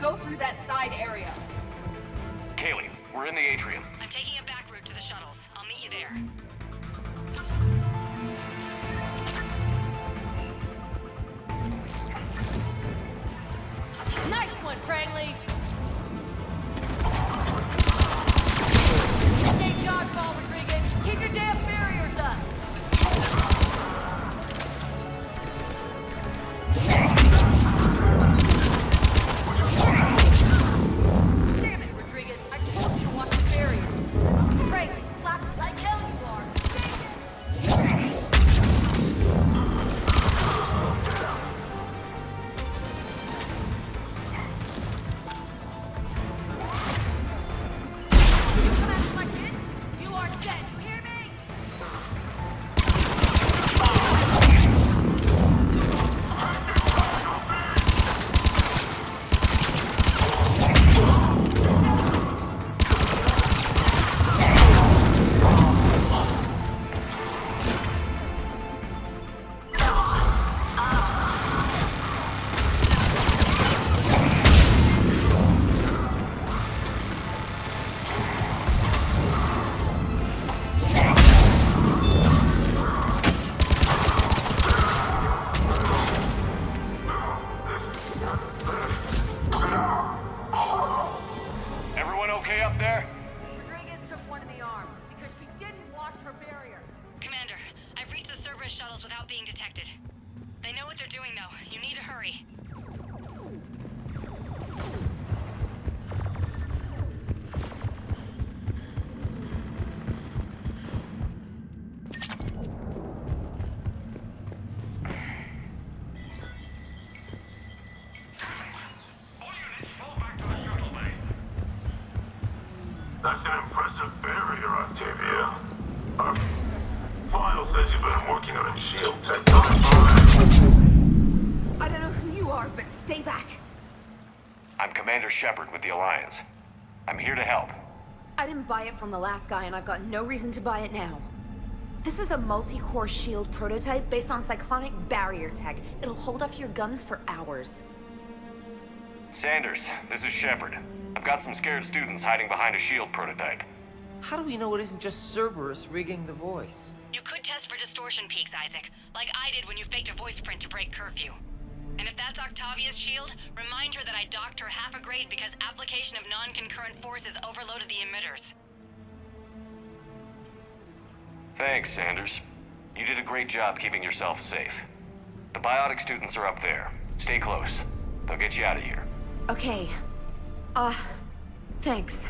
Go through that side area. Kaylee, we're in the atrium. I'm taking a back route to the shuttles. I'll meet you there. Nice one, Cranley! Take dodgeball, Rodriguez! Keep your damn barriers up! Damn it, Rodriguez! I told you to watch the barrier! Cranley, slap us, I tell you are! Everyone okay up there? Rodriguez took one in the arm because she didn't watch her barrier. Commander, I've reached the Cerberus shuttles without being detected. They know what they're doing, though. You need to hurry. That's an impressive barrier, Octavia. File says you've been working on a shield technology. I don't know who you are, but stay back. I'm Commander Shepard with the Alliance. I'm here to help. I didn't buy it from the last guy, and I've got no reason to buy it now. This is a multi-core shield prototype based on cyclonic barrier tech. It'll hold off your guns for hours. Sanders, this is Shepard. I've got some scared students hiding behind a shield prototype. How do we know it isn't just Cerberus rigging the voice? You could test for distortion peaks, Isaac, like I did when you faked a voice print to break curfew. And if that's Octavia's shield, remind her that I docked her half a grade because application of non-concurrent forces overloaded the emitters. Thanks, Sanders. You did a great job keeping yourself safe. The biotic students are up there. Stay close. They'll get you out of here. Okay. Thanks.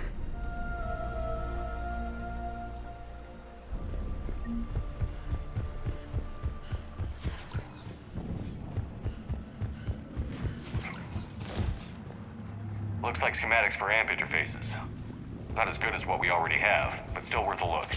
Looks like schematics for amp interfaces. Not as good as what we already have, but still worth a look.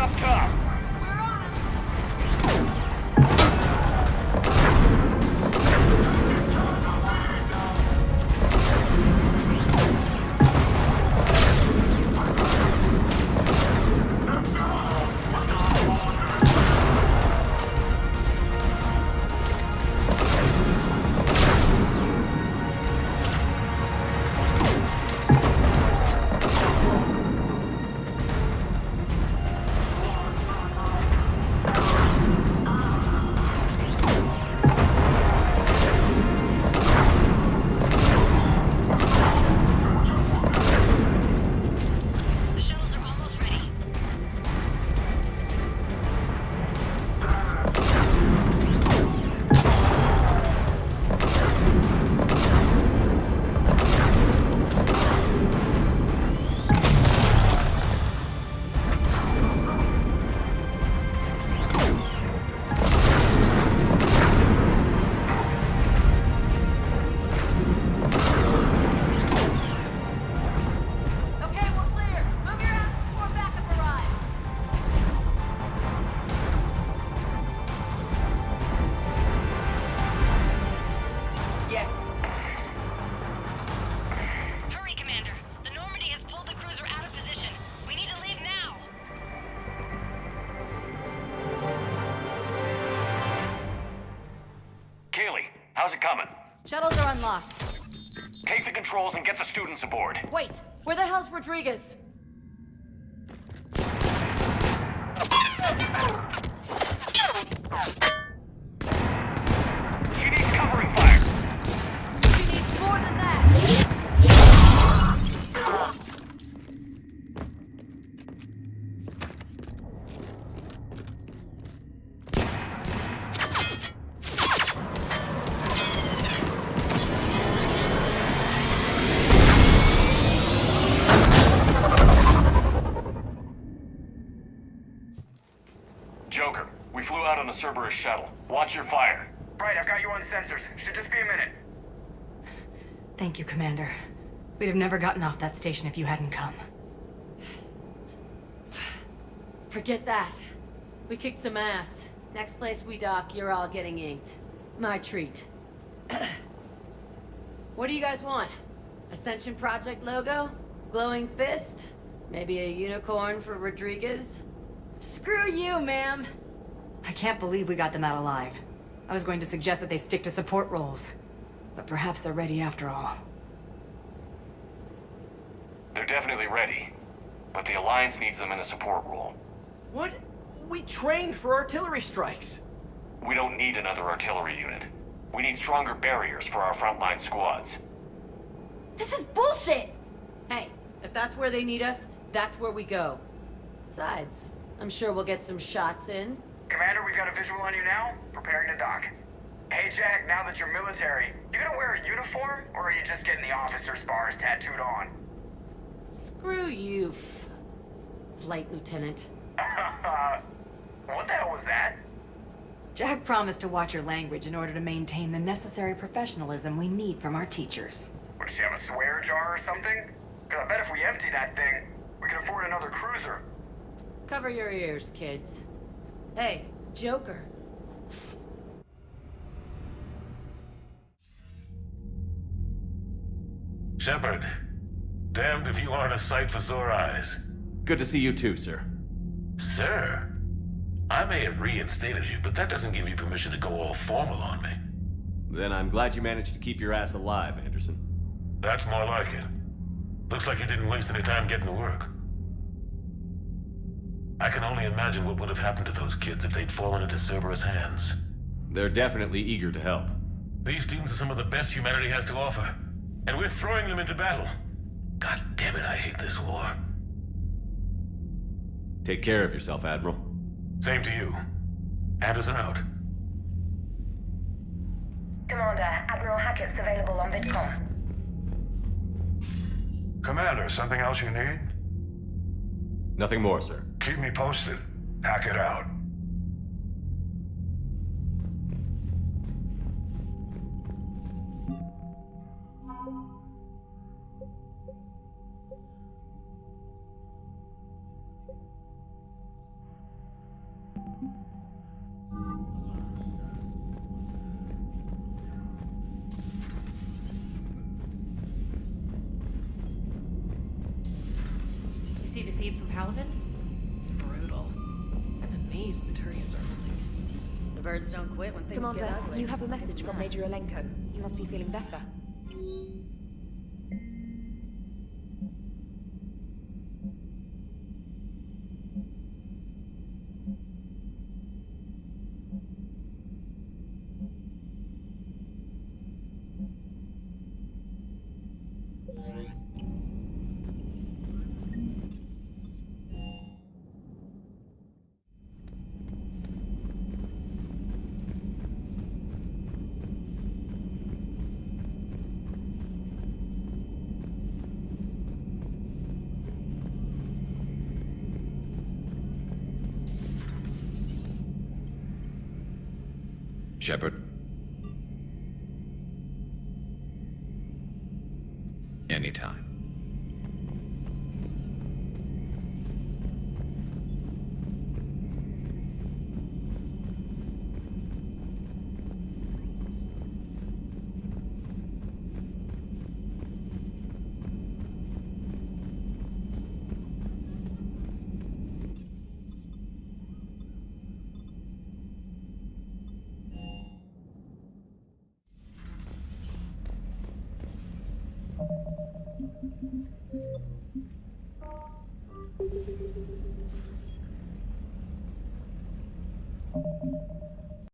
up top! We're on it. The shuttles are almost ready. Okay, we're clear. Move your ass before backup arrives. Yes. Hurry, Commander. The Normandy has pulled the cruiser out of position. We need to leave now. Kaylee, how's it coming? Shuttles are unlocked. Take the controls and get the students aboard. Wait, where the hell's Rodriguez? She needs covering fire! She needs more than that. Joker, we flew out on a Cerberus shuttle. Watch your fire. Right, I've got you on sensors. Should just be a minute. Thank you, Commander. We'd have never gotten off that station if you hadn't come. Forget that. We kicked some ass. Next place we dock, you're all getting inked. My treat. What do you guys want? Ascension Project logo? Glowing fist? Maybe a unicorn for Rodriguez? Screw you, ma'am! I can't believe we got them out alive. I was going to suggest that they stick to support roles. But perhaps they're ready after all. They're definitely ready. But the Alliance needs them in a support role. What? We trained for artillery strikes. We don't need another artillery unit. We need stronger barriers for our frontline squads. This is bullshit! Hey, if that's where they need us, that's where we go. Besides, I'm sure we'll get some shots in. Commander, we've got a visual on you now. Preparing to dock. Hey, Jack, now that you're military, you gonna wear a uniform, or are you just getting the officer's bars tattooed on? Screw you, Flight Lieutenant. What the hell was that? Jack promised to watch your language in order to maintain the necessary professionalism we need from our teachers. Would she have a swear jar or something? Because I bet if we empty that thing, we can afford another cruiser. Cover your ears, kids. Hey, Joker. Shepard, damned if you aren't a sight for sore eyes. Good to see you too, sir. Sir, I may have reinstated you, but that doesn't give you permission to go all formal on me. Then I'm glad you managed to keep your ass alive, Anderson. That's more like it. Looks like you didn't waste any time getting to work. I can only imagine what would have happened to those kids if they'd fallen into Cerberus' hands. They're definitely eager to help. These students are some of the best humanity has to offer, and we're throwing them into battle. God damn it, I hate this war. Take care of yourself, Admiral. Same to you. Anderson out. Commander, Admiral Hackett's available on VidCom. Commander, something else you need? Nothing more, sir. Keep me posted. Hackett out. escapades from Paladin? It's brutal. I'm amazed the Turians are holding. The birds don't quit when things get Commander, ugly. you have a message from Major Olenko. You must be feeling better. Shepard? Anytime.